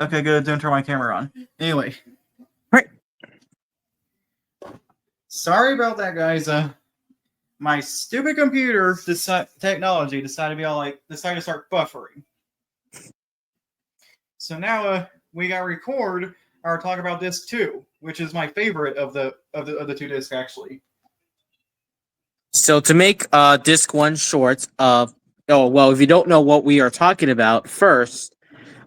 Okay, good. Don't turn my camera on. Anyway. Right. Sorry about that, guys. My stupid computer technology decided to start buffering. So now we got to record or talk about disc 2, which is my favorite of the two discs actually. So to make disc 1 short, if you don't know what we are talking about, first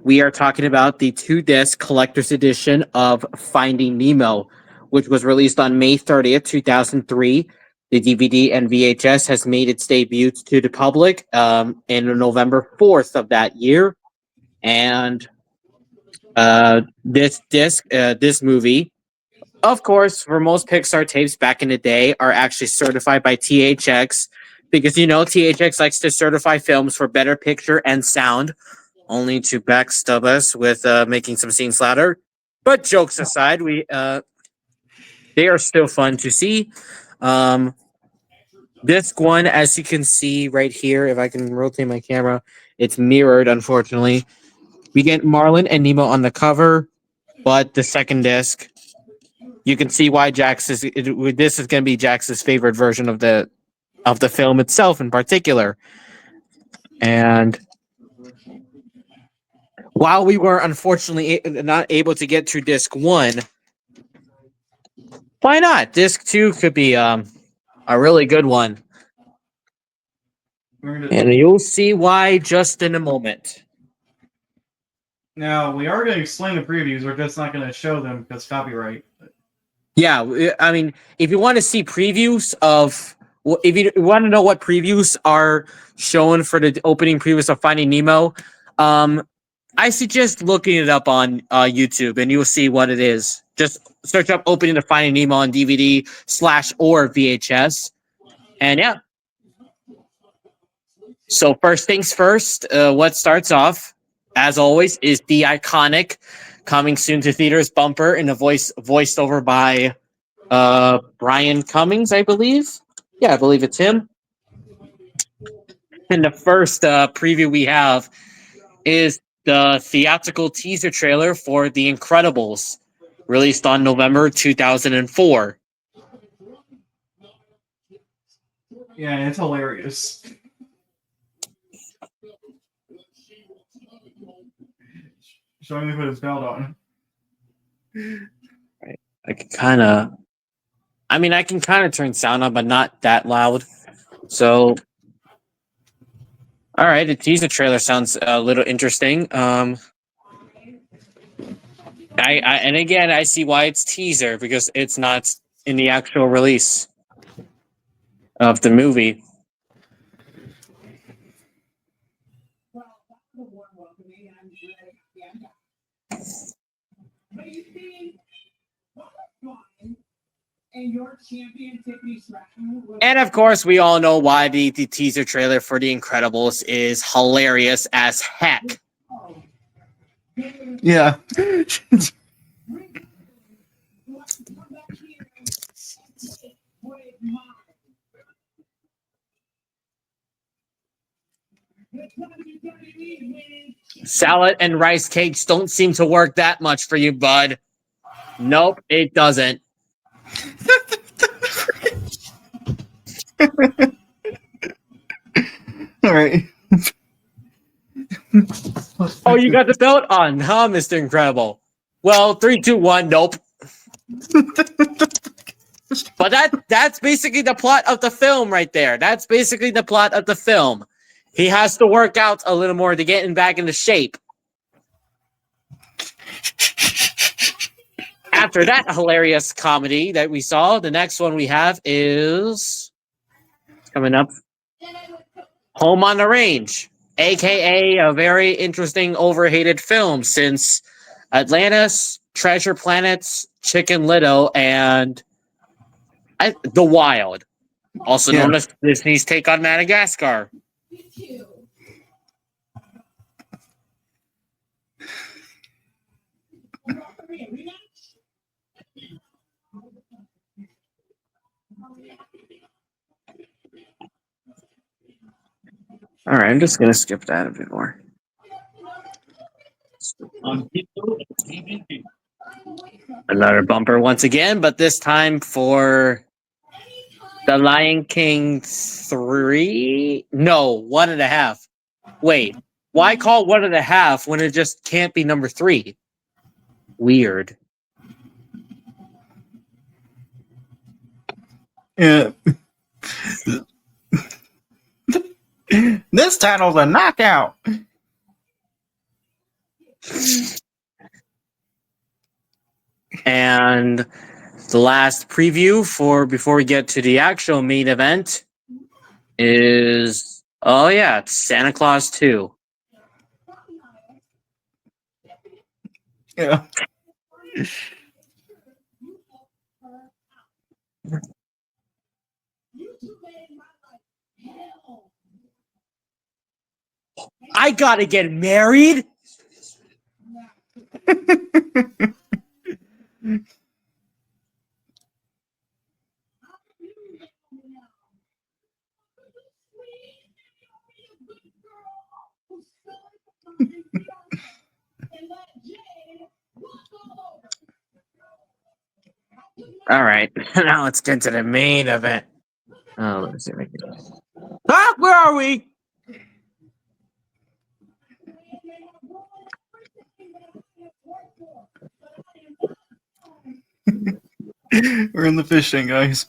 we are talking about the 2-disc collector's edition of Finding Nemo, which was released on May 30th, 2003. The DVD and VHS has made its debut to the public in November 4th of that year. And this movie, of course, for most Pixar tapes back in the day, are actually certified by THX because, THX likes to certify films for better picture and sound, only to backstab us with making some scenes louder. But jokes aside, they are still fun to see. Disc 1, as you can see right here, if I can rotate my camera, it's mirrored, unfortunately. We get Marlin and Nemo on the cover, but the second disc, you can see why this is going to be Jax's favorite version of the film itself in particular. And while we were unfortunately not able to get to disc 1, why not? Disc 2 could be a really good one. And you'll see why just in a moment. Now, we are going to explain the previews, we're just not going to show them because copyright. Yeah, I mean, if you want to see previews of, if you want to know what previews are shown for the opening previews of Finding Nemo, I suggest looking it up on YouTube, and you'll see what it is. Just search up "Opening of Finding Nemo" on DVD / or VHS, and yeah. So first things first, what starts off, as always, is the iconic "Coming Soon to Theaters" bumper in a voiced over by Brian Cummings, I believe. Yeah, I believe it's him. And the first preview we have is the theatrical teaser trailer for The Incredibles, released on November 2004. Yeah, it's hilarious. Showing me put his belt on. Right. I can kind of turn sound on, but not that loud. So, all right, the teaser trailer sounds a little interesting. And again, I see why it's teaser, because it's not in the actual release of the movie. And of course, we all know why the teaser trailer for The Incredibles is hilarious as heck. Yeah. Salad and rice cakes don't seem to work that much for you, bud. Nope, it doesn't. All right. Oh, you got the belt on, huh, Mr. Incredible? Well, 3, 2, 1, nope. But that's basically the plot of the film right there. That's basically the plot of the film. He has to work out a little more to get him back into shape. After that hilarious comedy that we saw, the next one we have is coming up, Home on the Range, aka a very interesting overhated film since Atlantis, Treasure Planets, Chicken Little, and The Wild, also known as Disney's take on Madagascar. All right, I'm just going to skip that a bit more. Another bumper once again, but this time for The Lion King 3? No, 1.5. Wait, why call 1.5 when it just can't be number 3? Weird. Yeah. This title's a knockout. And the last preview for before we get to the actual main event is it's Santa Claus 2. Yeah. I gotta get married. All right, now let's get to the main event. Oh, let's see if I can. Where are we? We're in the fishing, guys.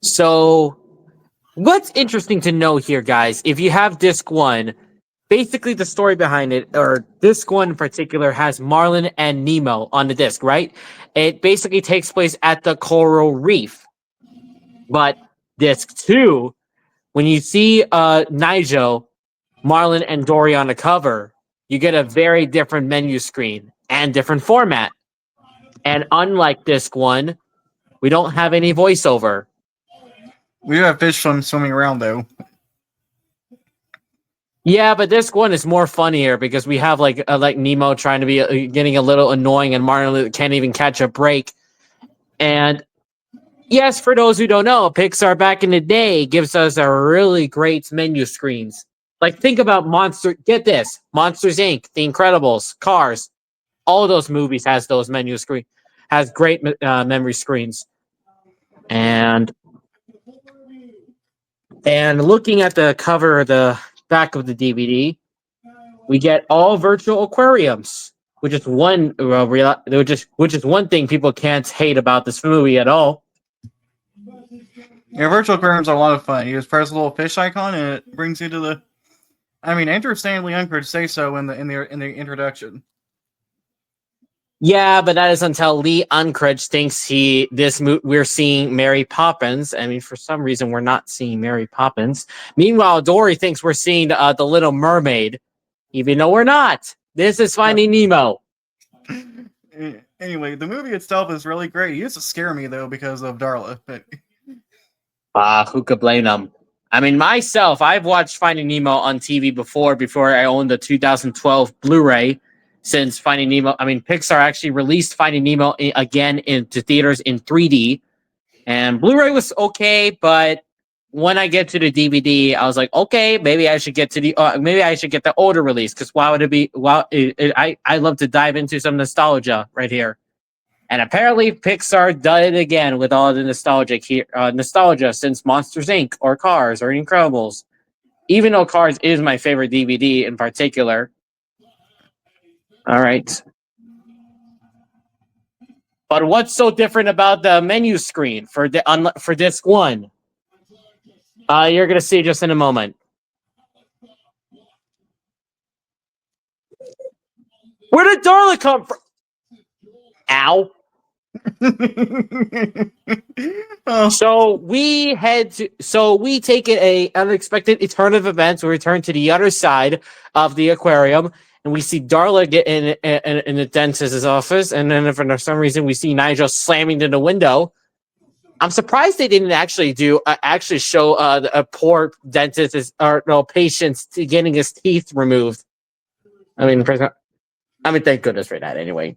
So, what's interesting to know here, guys, if you have disc 1, basically the story behind it, or disc 1 in particular, has Marlin and Nemo on the disc, right? It basically takes place at the coral reef. But disc 2, when you see Nigel, Marlin, and Dory on the cover, you get a very different menu screen and different format. And unlike disc 1, we don't have any voiceover. We do have fish swimming around, though. Yeah, but disc 1 is more funnier because we have like Nemo trying to be getting a little annoying, and Marlin can't even catch a break. And yes, for those who don't know, Pixar back in the day gives us a really great menu screens. Like think about Monsters Inc., The Incredibles, Cars. All of those movies has those menu screen, has great memory screens. And looking at the cover of the back of the DVD, we get all virtual aquariums, which is one thing people can't hate about this movie at all. Yeah, virtual aquariums are a lot of fun. You just press a little fish icon and it brings you to the. I mean, Andrew Stanley Unkrich say so in the introduction. Yeah, but that is until Lee Unkrich thinks we're seeing Mary Poppins. I mean, for some reason, we're not seeing Mary Poppins. Meanwhile, Dory thinks we're seeing the Little Mermaid, even though we're not. This is Finding Nemo. Anyway, the movie itself is really great. It used to scare me though because of Darla. But who could blame them? I mean, myself, I've watched Finding Nemo on TV before I owned the 2012 Blu-ray. Since Finding Nemo, I mean, Pixar actually released Finding Nemo again into theaters in 3D, and Blu-ray was okay, but when I get to the DVD, I was like, okay, maybe I should get to the older release because why would it be? Well, I love to dive into some nostalgia right here, and apparently Pixar did it again with all the nostalgia since Monsters Inc. or Cars or Incredibles, even though Cars is my favorite DVD in particular. All right. But what's so different about the menu screen for disc 1? You're gonna see just in a moment. Where did Darla come from? Ow. Oh. So we take a unexpected turn of events. We return to the other side of the aquarium, and we see Darla get in the dentist's office, and then for some reason we see Nigel slamming to the window. I'm surprised they didn't actually show a poor dentist patient getting his teeth removed. I mean, thank goodness for that. Anyway,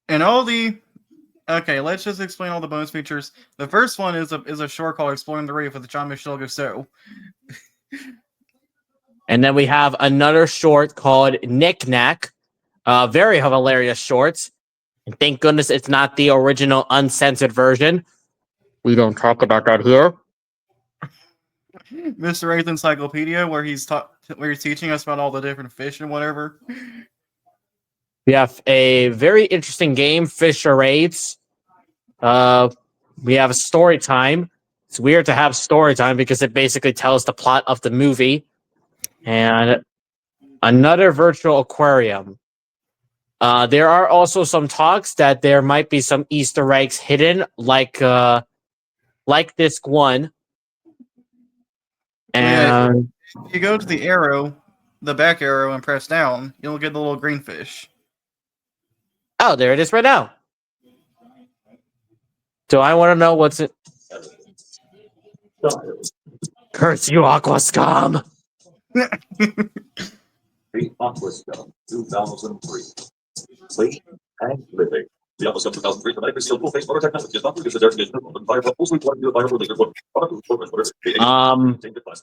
and let's just explain all the bonus features. The first one is a short called "Exploring the Reef" with Jean-Michel Gusteau. And then we have another short called Knick Knack. Very hilarious shorts. And thank goodness it's not the original uncensored version. We don't talk about that here. Mr. Ray's Encyclopedia, where he's teaching us about all the different fish and whatever. We have a very interesting game, Fish Charades. We have a story time. It's weird to have story time because it basically tells the plot of the movie. And another virtual aquarium. There are also some talks that there might be some Easter eggs hidden, like Disc 1. And if you go to the arrow, the back arrow, and press down, you'll get the little green fish. Oh, there it is right now. Do I want to know what's it? Curse you, Aqua Scum! The Aqua Scum 2003. Clean and living. The Aqua Scum 2003 dramatically sealed full face water technology is not produced as air conditioner and fireball mostly plug into the fire releaser.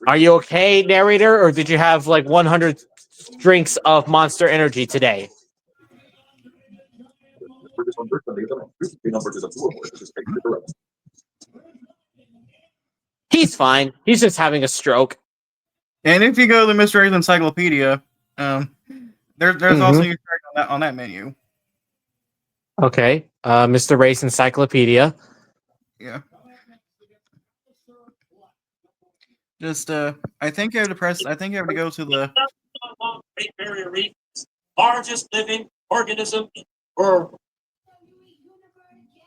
Are you okay, narrator, or did you have like 100 drinks of Monster Energy today? He's fine. He's just having a stroke. And if you go to Mr. Ray's Encyclopedia, there's also Easter egg on that menu. Okay, Mr. Ray's Encyclopedia. Yeah. Just I think you have to press. I think you have to go to the Great Barrier Reef, largest living organism or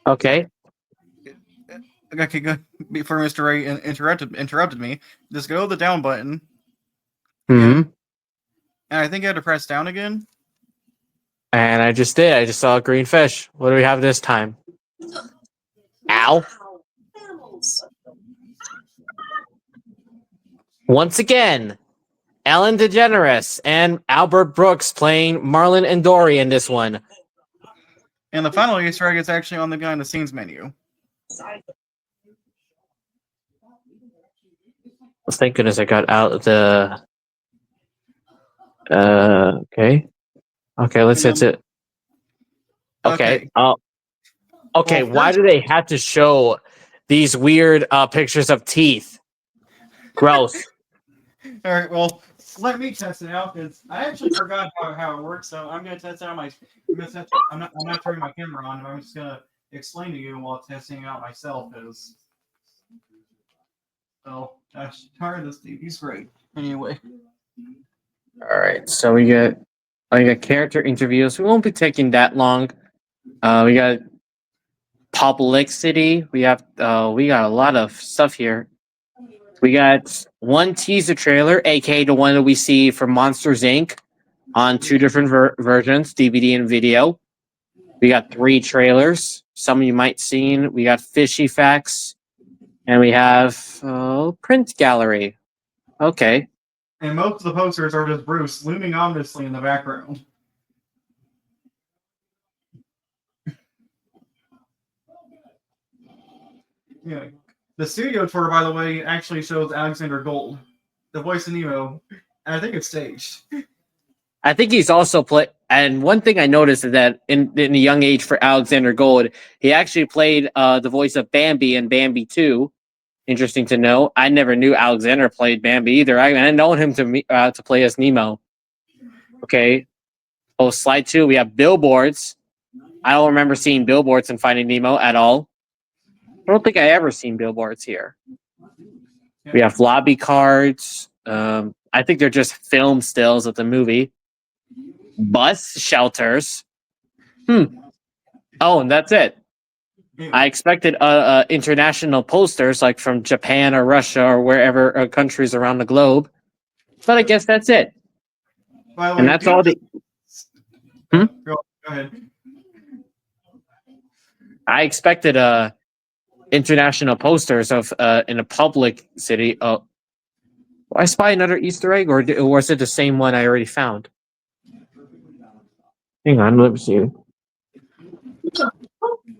Okay. Okay, good. Before Mr. Ray interrupted me, just go to the down button. Hmm. And I think you have to press down again. And I just did. I just saw a green fish. What do we have this time? Ow. Once again, Ellen DeGeneres and Albert Brooks playing Marlon and Dory in this one. And the final Easter egg is actually on the behind the scenes menu. Thank goodness I got out the. Okay. Okay, let's hit it. Okay. Okay. Well, Why do they have to show these weird pictures of teeth? Gross. All right. Well, let me test it out because I actually forgot how it works. So I'm gonna test it out I'm not turning my camera on. I'm just gonna explain to you while testing it out myself. So gosh, tired of this dude. He's great. Anyway. All right. So we got character interviews. We won't be taking that long. We got publicity. We got a lot of stuff here. We got one teaser trailer, aka the one that we see for Monsters Inc. on two different versions, DVD and video. We got 3 trailers. Some of you might seen. We got Fishy Facts, and we have Print Gallery. Okay. And most of the posters are just Bruce looming ominously in the background. Yeah. The studio tour, by the way, actually shows Alexander Gold, the voice of Nemo, and I think it's staged. I think he's also played. And one thing I noticed is that in a young age for Alexander Gold, he actually played the voice of Bambi in Bambi 2. Interesting to know. I never knew Alexander played Bambi either. I known him to play as Nemo. Okay. Oh, slide 2. We have billboards. I don't remember seeing billboards in Finding Nemo at all. I don't think I ever seen billboards here. We have lobby cards. I think they're just film stills of the movie. Bus shelters. Oh, and that's it. I expected international posters like from Japan or Russia or wherever countries around the globe, but I guess that's it. And that's all the. Go ahead. I expected international posters of in a public city. Oh, I spy another Easter egg, or was it the same one I already found? Hang on, let me see.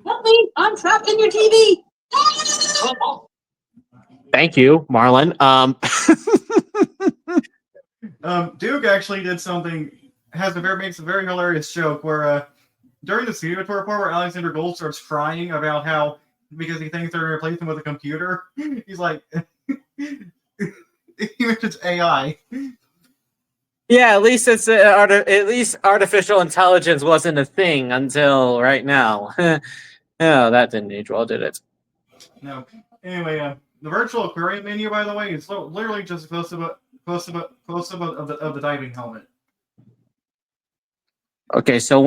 Help me! I'm trapped in your TV. Thank you, Marlon. Duke actually did something. Makes a very hilarious joke where during the studio tour part where Alexander Gold starts crying about how because he thinks they're going to replace him with a computer. He's like, he mentions AI. Yeah, at least at least artificial intelligence wasn't a thing until right now. Oh, that didn't age well, did it? No. Anyway, the virtual aquarium menu, by the way, is literally just a close up of the diving helmet. Okay, so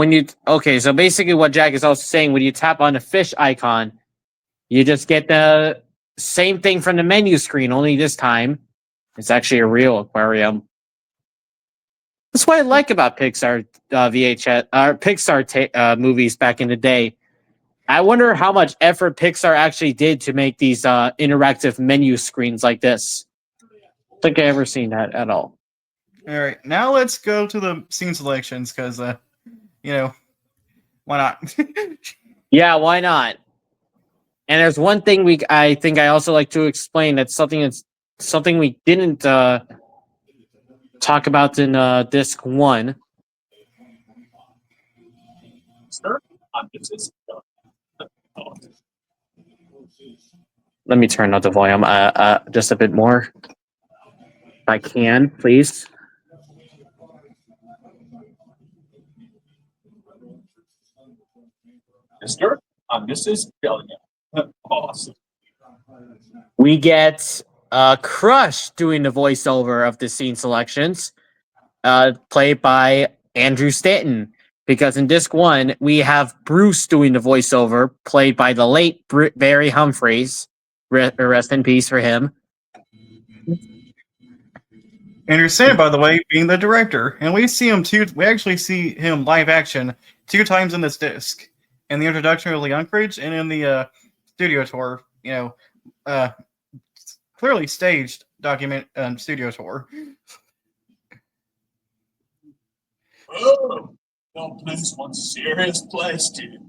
so basically what Jack is also saying, when you tap on the fish icon, you just get the same thing from the menu screen, only this time it's actually a real aquarium. That's what I like about Pixar VHS Pixar movies back in the day. I wonder how much effort Pixar actually did to make these interactive menu screens like this. I don't think I ever seen that at all. All right, now let's go to the scene selections because, why not? Yeah, why not? And there's one thing I think I also like to explain. That's something we didn't talk about in disc 1. Sir, Let me turn up the volume just a bit more. If I can, please. Mr. Mrs. Bellingham. Awesome. We get Crush doing the voiceover of the scene selections, played by Andrew Stanton. Because in disc 1, we have Bruce doing the voiceover, played by the late Barry Humphries. Rest in peace for him. Andrew Stanton, by the way, being the director, and we actually see him live action 2 times in this disc, in the introduction of Leon Cridge and in the studio tour. Clearly staged studio tour. Oh, don't place one serious place, dude.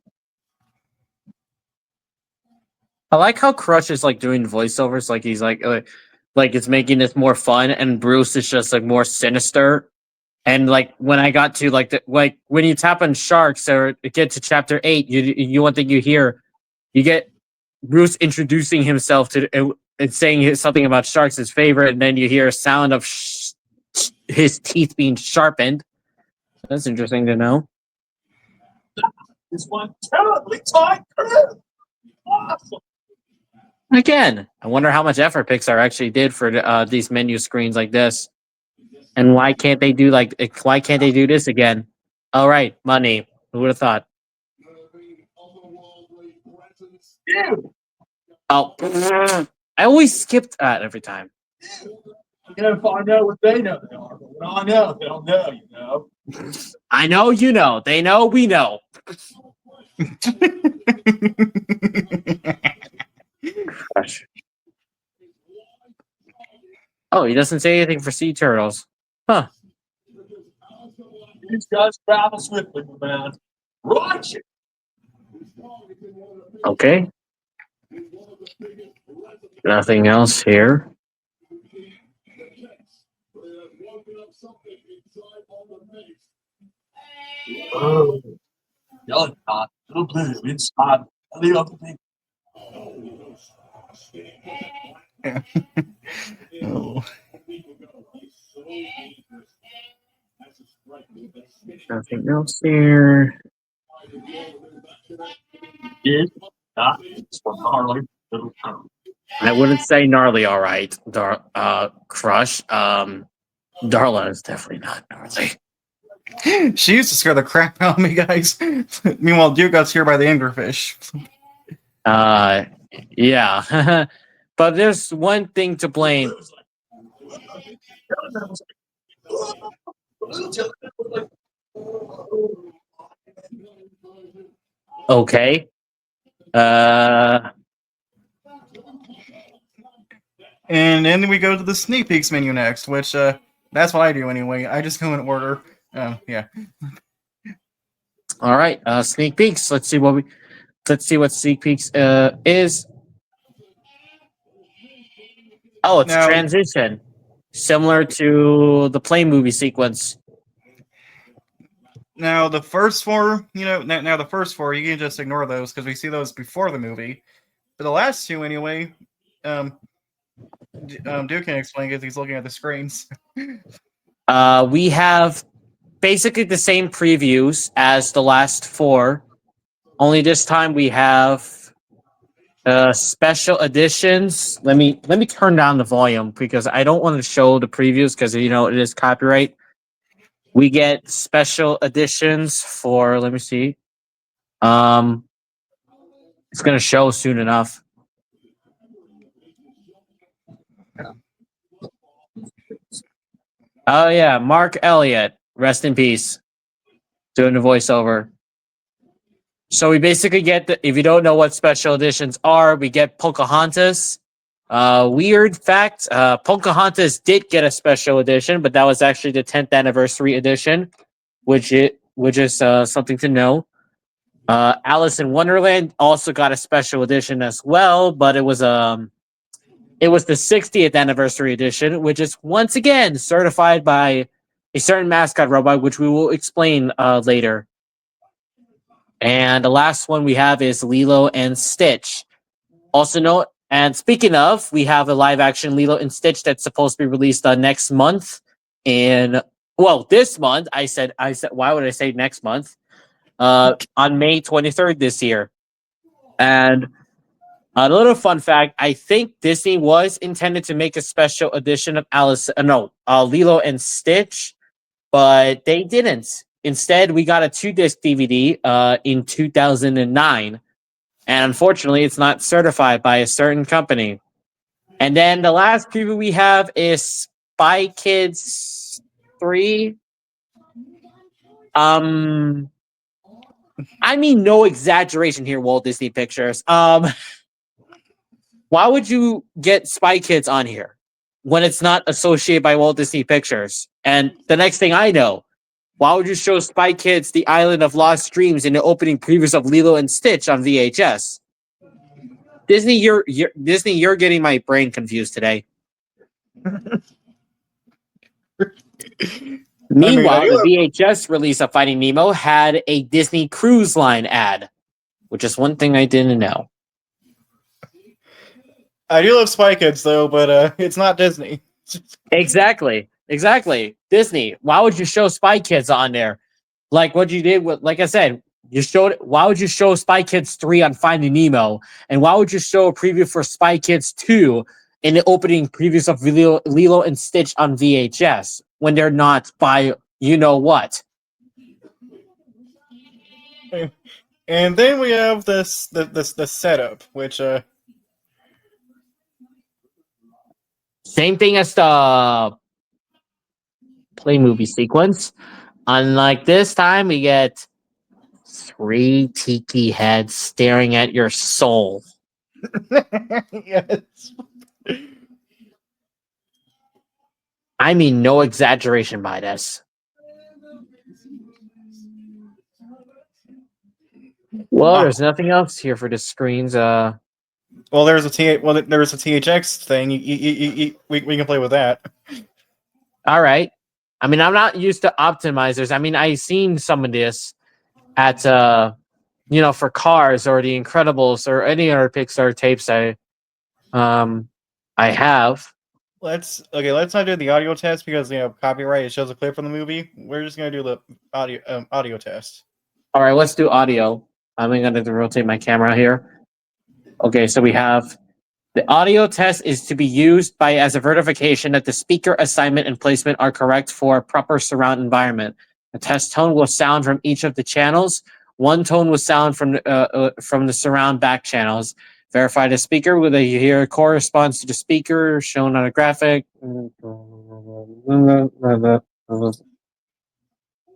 I like how Crush is like doing voiceovers, like he's like it's making this more fun, and Bruce is just like more sinister. And like when I got to when you tap on sharks or get to chapter 8, you one thing you hear, you get Bruce introducing himself to and saying something about sharks, his favorite, and then you hear a sound of his teeth being sharpened. That's interesting to know. This one terribly tight crew. Awesome. Again, I wonder how much effort Pixar actually did for these menu screens like this, and why can't they do this again? All right, money. Who would have thought? Dude, Oh, I always skipped that every time. you gotta find out what they know they are, but what I know, they don't know, you know. I know, you know. They know, we know. Gosh. Oh, he doesn't say anything for sea turtles. Huh. These guys travel swiftly, man. Watch it. Okay. Nothing else here. Oh, young God, little blue inside. The other thing. Oh. Nothing else here. Is that it's for Harley little girl. I wouldn't say gnarly, all right. Crush. Darla is definitely not gnarly. She used to scare the crap out of me, guys. Meanwhile, Duke got scared by the anglerfish. Yeah. But there's one thing to blame. Okay. And then we go to the sneak peeks menu next, which that's what I do anyway. I just go in order. Yeah. All right. Sneak peeks. Let's see what sneak peeks is. Oh, it's Now- transition. similar to the play movie sequence. Now the first four, now the first four, you can just ignore those because we see those before the movie. But the last two, anyway, Duke can explain because he's looking at the screens. We have basically the same previews as the last four. Only this time we have special editions. Let me turn down the volume because I don't want to show the previews because it is copyright. We get special editions for, let me see. It's gonna show soon enough. Oh yeah, Mark Elliott, rest in peace, doing the voiceover. So we basically get if you don't know what special editions are, we get Pocahontas. Weird fact: Pocahontas did get a special edition, but that was actually the 10th anniversary edition, which is something to know. Alice in Wonderland also got a special edition as well, but it was the 60th anniversary edition, which is once again certified by a certain mascot robot, which we will explain later. And the last one we have is Lilo and Stitch. Also note, and speaking of, we have a live action Lilo and Stitch that's supposed to be released next month. This month. I said, why would I say next month? On May 23rd this year. And a little fun fact, I think Disney was intended to make a special edition of Lilo and Stitch, but they didn't. Instead, we got a 2-disc DVD in 2009, and unfortunately, it's not certified by a certain company. And then the last preview we have is Spy Kids 3. I mean, no exaggeration here, Walt Disney Pictures. Why would you get Spy Kids on here when it's not associated by Walt Disney Pictures? And the next thing I know, why would you show Spy Kids The Island of Lost Dreams in the opening previews of Lilo and Stitch on VHS? Disney, you're getting my brain confused today. Meanwhile, the VHS release of Finding Nemo had a Disney Cruise Line ad, which is one thing I didn't know. I do love Spy Kids though, but it's not Disney. Exactly. Disney. Why would you show Spy Kids on there? Like what you did with, like I said, why would you show Spy Kids 3 on Finding Nemo? And why would you show a preview for Spy Kids 2 in the opening previews of Lilo and Stitch on VHS when they're not by you know what? And then we have the setup, which same thing as the play movie sequence. Unlike this time, we get 3 tiki heads staring at your soul. yes. I mean, no exaggeration by this. Well, there's nothing else here for the screens. Well, there's a THX thing. We can play with that. All right. I mean, I'm not used to optimizers. I mean, I've seen some of this at for Cars or The Incredibles or any other Pixar tapes I have. Let's not do the audio test because copyright. It shows a clip from the movie. We're just gonna do the audio test. All right, let's do audio. I'm going to rotate my camera here. Okay, so we have the audio test is to be used as a verification that the speaker assignment and placement are correct for a proper surround environment. The test tone will sound from each of the channels. One tone will sound from the surround back channels. Verify the speaker whether you hear corresponds to the speaker shown on a graphic.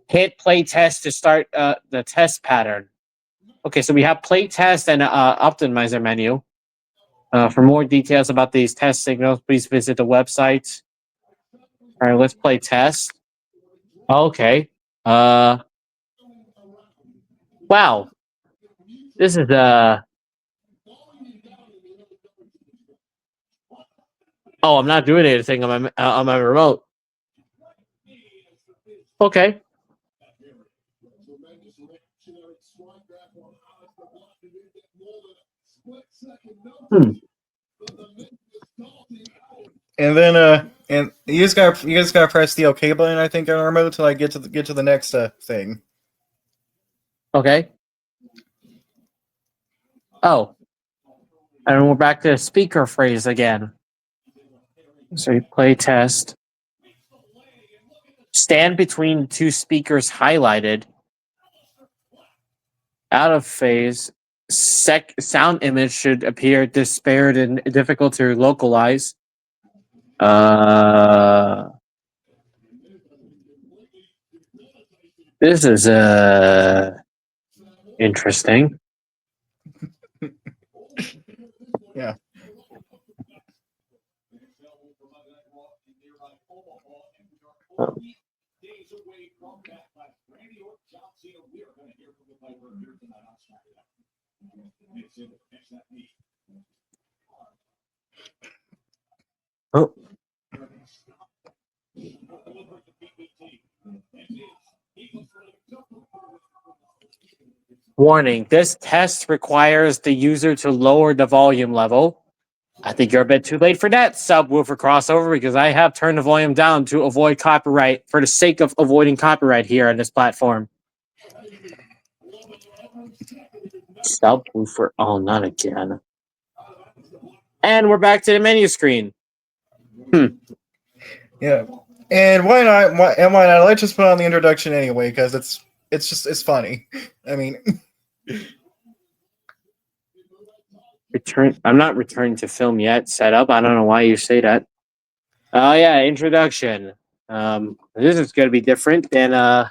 Hit play test to start the test pattern. Okay, so we have play test and optimizer menu. For more details about these test signals, please visit the website. All right, let's play test. Okay. Wow. This is Oh, I'm not doing anything on my remote. Okay. And then and you just gotta press the OK button, I think, on our remote till I get to the next thing. Okay. Oh. And we're back to speaker phrase again. So you play test. Stand between two speakers highlighted. Out of phase. Sound image should appear disparate and difficult to localize. This is interesting. Yeah. Oh. Warning, this test requires the user to lower the volume level. I think you're a bit too late for that, subwoofer crossover, because I have turned the volume down to avoid copyright for the sake of avoiding copyright here on this platform. Subwoofer. Oh, not again. And we're back to the menu screen. Yeah. And why not? Why not? Let's just put on the introduction anyway, because it's funny. I mean, I'm not returning to film yet. Setup. I don't know why you say that. Oh yeah, introduction. This is going to be different than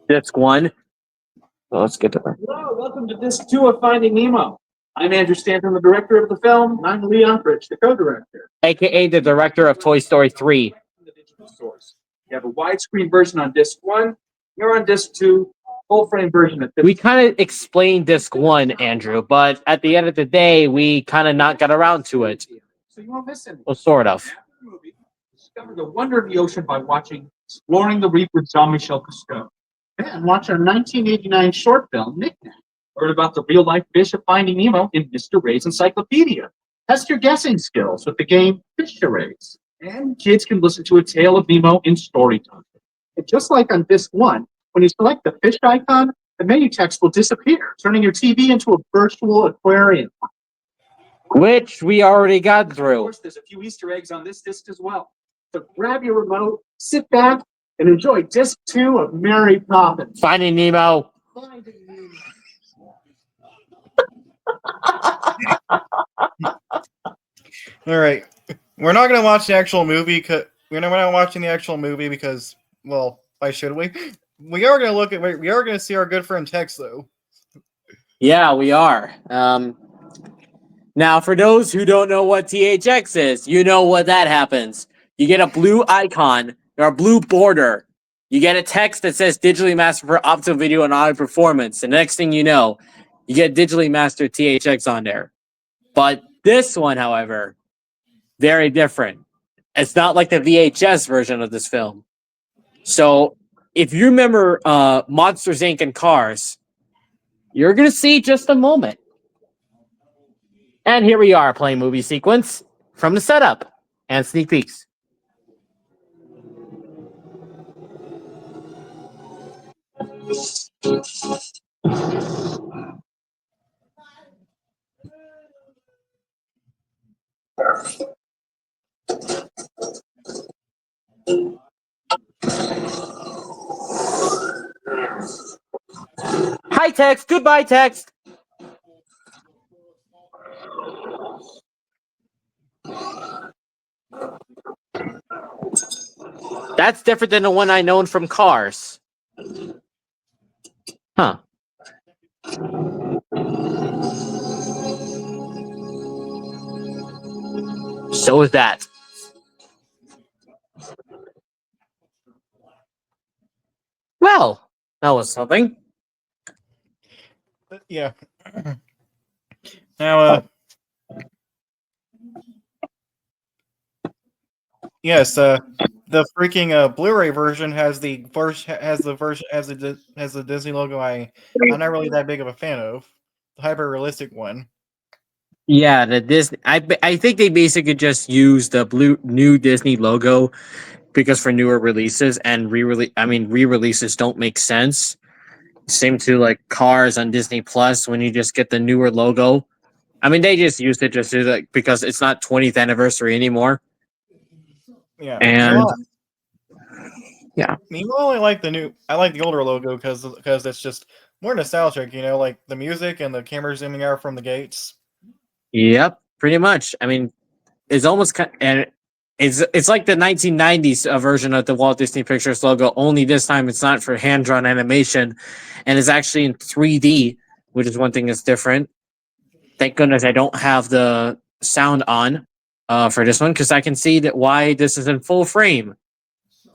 disc 1. So let's get to that. Hello, welcome to Disc 2 of Finding Nemo. I'm Andrew Stanton, the director of the film, and I'm Lee Unkrich, the co-director. AKA the director of Toy Story 3. The digital source. You have a widescreen version on Disc 1. You're on Disc 2, full-frame version of We kind of explained disc 1, Andrew, but at the end of the day, we kind of not got around to it. So you won't miss it. Well, sort of. Discover the wonder of the ocean by watching Exploring the Reef with Jean-Michel Cousteau. And watch our 1989 short film, Knick-Knack. Learn about the real-life fish of Finding Nemo in Mr. Ray's Encyclopedia. Test your guessing skills with the game Fish Charades. And kids can listen to a tale of Nemo in story time. And just like on Disc 1, when you select the fish icon, the menu text will disappear, turning your TV into a virtual aquarium. Which we already got Of through. course, there's a few Easter eggs on this disc as well. So grab your remote, sit back, and enjoy Disc 2 of Mary Poppins. Finding Nemo. Finding Nemo. all right. We're not gonna watch the actual movie because we're not watching the actual movie because, well, why should we? We are gonna see our good friend Tex though. Yeah, we are. Now, for those who don't know what THX is, you know what that happens. You get a blue icon or a blue border. You get a text that says digitally mastered for optical video and audio performance. And the next thing you know, you get digitally mastered THX on there. But this one, however, very different. It's not like the VHS version of this film. So if you remember Monsters, Inc. and Cars, you're going to see just a moment. And here we are playing movie sequence from the setup and sneak peeks. Hi, text. Goodbye, text. That's different than the one I known from Cars. Huh. So is that. Well, that was something. Yeah. Now, Yes, the freaking Blu-ray version has the Disney logo. I'm not really that big of a fan of the hyper realistic one. Yeah, the Disney. I think they basically just use the new Disney logo because for newer releases and re-releases don't make sense. Same to like Cars on Disney Plus when you just get the newer logo. I mean, they just used it just to like because it's not 20th anniversary anymore. Yeah, And yeah, meanwhile, I like the older logo because it's just more nostalgic. You know, like the music and the camera zooming out from the gates. yep, pretty much. I mean, it's almost and it's like the 1990s version of the Walt Disney Pictures logo. Only this time it's not for hand drawn animation, and it's actually in 3D, which is one thing that's different. Thank goodness I don't have the sound on for this one because I can see that why this is in full frame.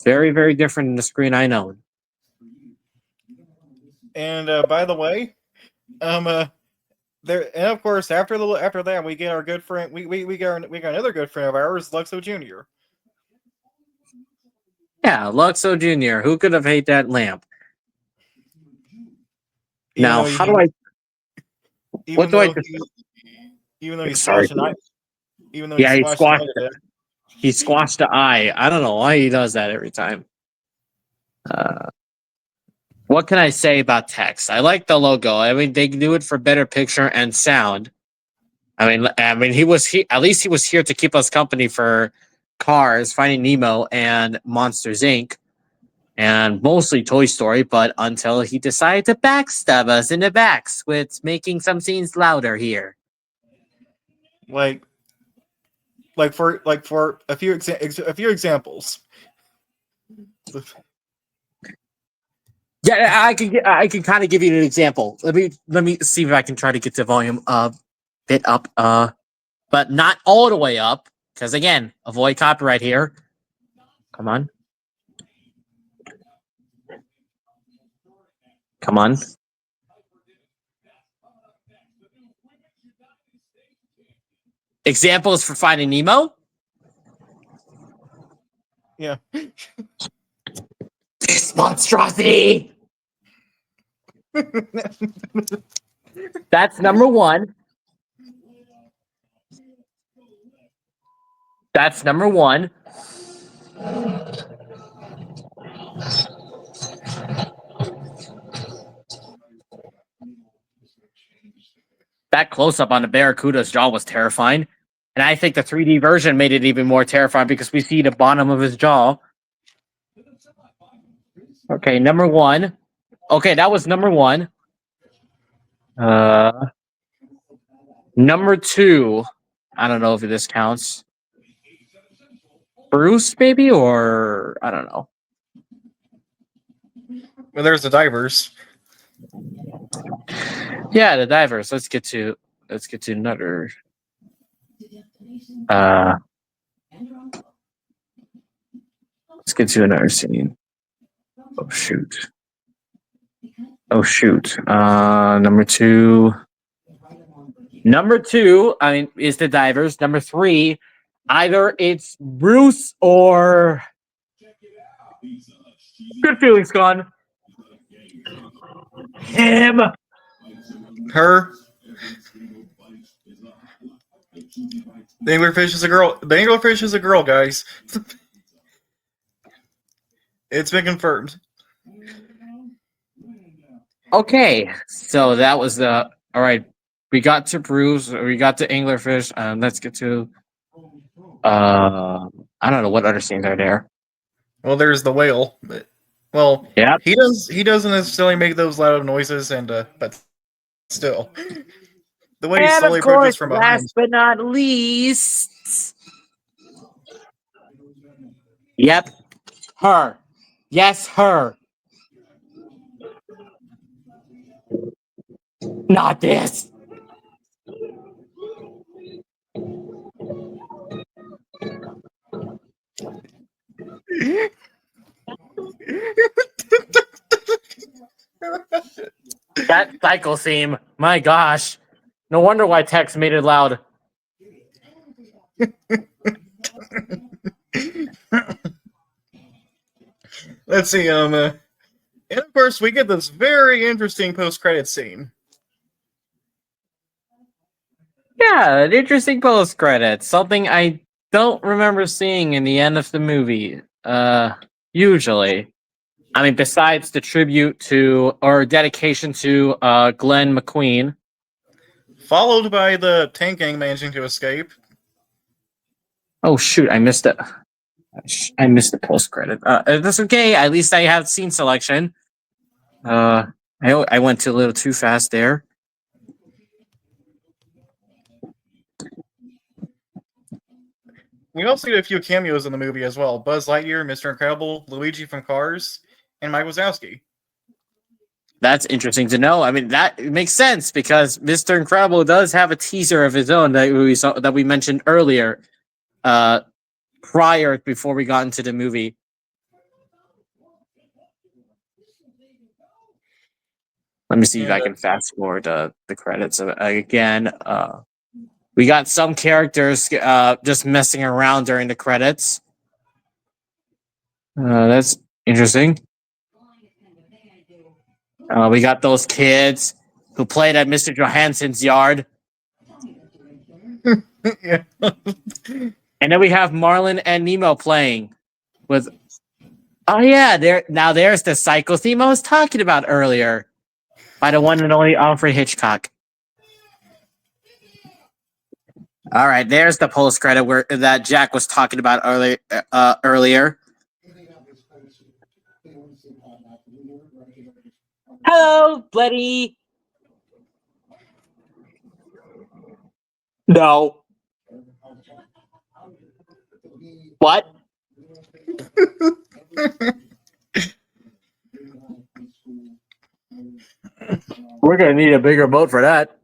Very, very different than the screen I know. And by the way, there and of course after that we get our good friend we got another good friend of ours, Luxo Jr. Yeah, Luxo Jr. Who could have hated that lamp? Even Now, though how he do I? What even do I? though he even though he Sorry. squashed an eye even though he Yeah, squashed an eye to death. he squashed the eye. I don't know why he does that every time. Uh, what can I say about text? I like the logo. I mean, they do it for better picture and sound. I mean, at least he was here to keep us company for Cars, Finding Nemo, and Monsters Inc. And mostly Toy Story, but until he decided to backstab us in the backs with making some scenes louder here. Like for a few examples. Yeah, I can kind of give you an example. Let me see if I can try to get the volume bit up, but not all the way up, because again, avoid copyright here. Come on. Come on. Examples for Finding Nemo. Yeah. This monstrosity. That's number one. That's number one. That close up on the Barracuda's jaw was terrifying. And I think the 3D version made it even more terrifying because we see the bottom of his jaw. Okay, number one. Okay, that was number one. Number two. I don't know if this counts. Bruce, maybe, or I don't know. Well, there's the divers. Yeah, the divers. Let's get to another. Let's get to another scene. Oh shoot. Oh shoot. Number two. Number two, I mean, is the divers. Number three, either it's Bruce or good feelings gone. Him. Her. The anglerfish is a girl. The anglerfish is a girl, guys. It's been confirmed. Okay, so that was the all right. We got to Bruce. We got to anglerfish. Let's get to. I don't know what other scenes are there. Well, there's the whale, but well, Yeah. he doesn't necessarily make those loud noises, and but still, the way he And slowly of course, approaches from behind. last but not least, yep, her. Yes, her. Not this. That cycle theme. My gosh. No wonder why Tex made it loud. Let's see. And of course, we get this very interesting post-credit scene. Yeah, an interesting post credits. Something I don't remember seeing in the end of the movie. Usually. I mean, besides the tribute to or dedication to Glenn McQueen. Followed by the tank gang managing to escape. Oh shoot, I missed it. I missed the post credit. That's okay. At least I have scene selection. I went too a little too fast there. We also get a few cameos in the movie as well. Buzz Lightyear, Mr. Incredible, Luigi from Cars, and Mike Wazowski. That's interesting to know. I mean, that makes sense because Mr. Incredible does have a teaser of his own that we mentioned earlier, prior before we got into the movie. Let me see if I can fast forward the credits again. We got some characters just messing around during the credits. That's interesting. We got those kids who played at Mr. Johansson's yard. Yeah. And then we have Marlin and Nemo playing with. Oh yeah, there's the psycho theme I was talking about earlier by the one and only Alfred Hitchcock. All right, there's the post credit where that Jack was talking about earlier. Hello, Bloody. No. What? We're gonna need a bigger boat for that.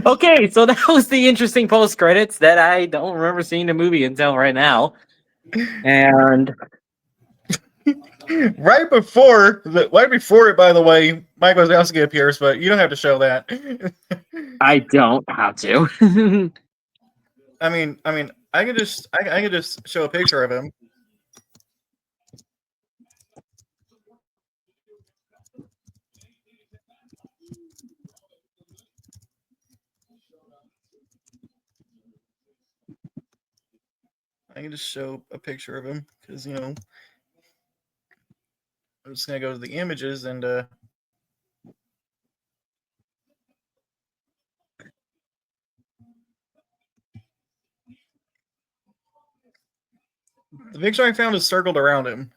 Okay, so that was the interesting post credits that I don't remember seeing the movie until right now. And right before it, by the way, Mike Wazowski appears, but you don't have to show that. I don't have to. I mean, I can just show a picture of him. I can just show a picture of him because I'm just gonna go to the images and the picture I found is circled around him.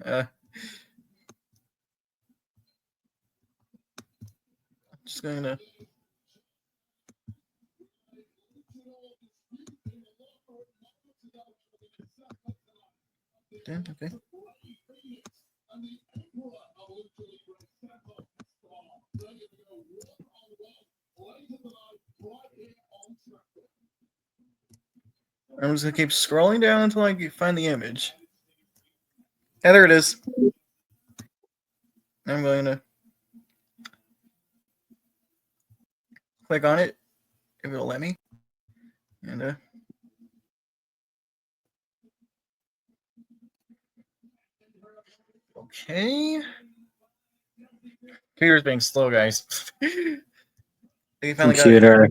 Just gonna. Yeah, okay. I'm just gonna keep scrolling down until I find the image. Yeah, there it is. I'm going to click on it if it'll let me. And okay. Computer's being slow, guys. Computer.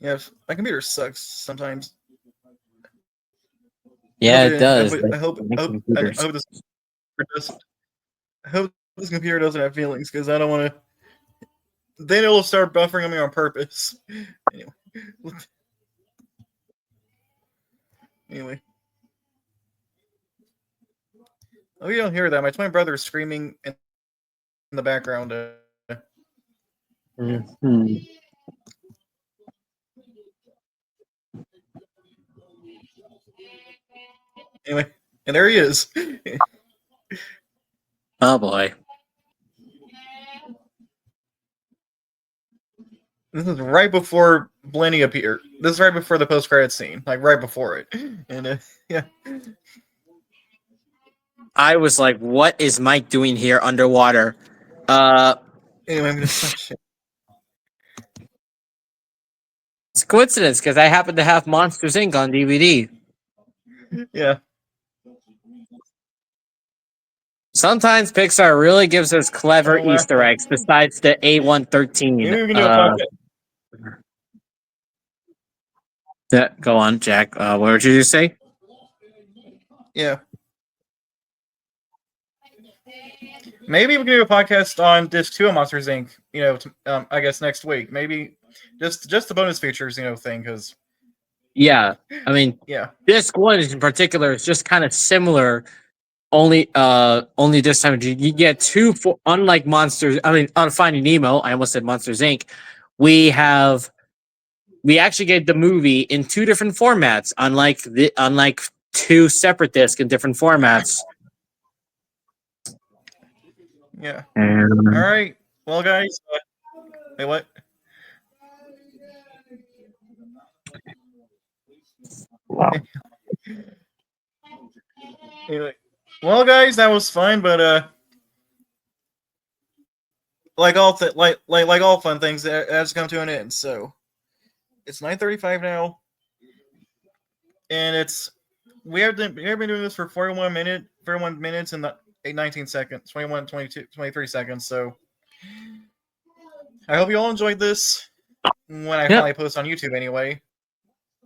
Yeah, my computer sucks sometimes. Yeah, it does. I hope this computer doesn't have feelings because I don't want to. Then it'll start buffering on me on purpose. Anyway. Oh, you don't hear that. My twin brother is screaming in the background. Mm-hmm. Anyway, and there he is. Oh boy. This is right before Blenny appeared. This is right before the post-credit scene, like right before it. And yeah. I was like, what is Mike doing here underwater? Anyway, I'm gonna stop shit. It's a coincidence because I happen to have Monsters Inc. on DVD. Yeah. Sometimes Pixar really gives us clever Oh, wow. Easter eggs besides the A113. Maybe we can do a podcast. Yeah, go on, Jack. What did you just say? Yeah. Maybe we can do a podcast on Disc 2 of Monsters Inc. I guess next week. Maybe just the bonus features, thing, because Yeah, I mean, yeah. Disc 1 in particular is just kind of similar. Only this time you get unlike Monsters. I mean, on Finding Nemo, I almost said Monsters Inc. We actually get the movie in two different formats, unlike two separate discs in different formats. Yeah. And All right. Well, guys. Wait, what? wow. Anyway. Well, guys, that was fun, but like all fun things, that has come to an end. So it's 9:35 now, and we have been doing this for 41 minutes and 19 seconds, 21, 22, 23 seconds. So I hope you all enjoyed this when I finally post on YouTube, anyway.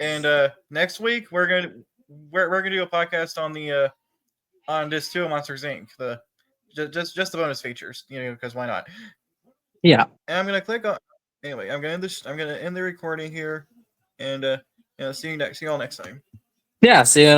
And next week we're gonna do a podcast on the on Disc 2 of Monsters Inc. Just the bonus features, because why not? Yeah. And I'm gonna click on. Anyway, I'm gonna end the recording here, and see you all next time. Yeah. See you.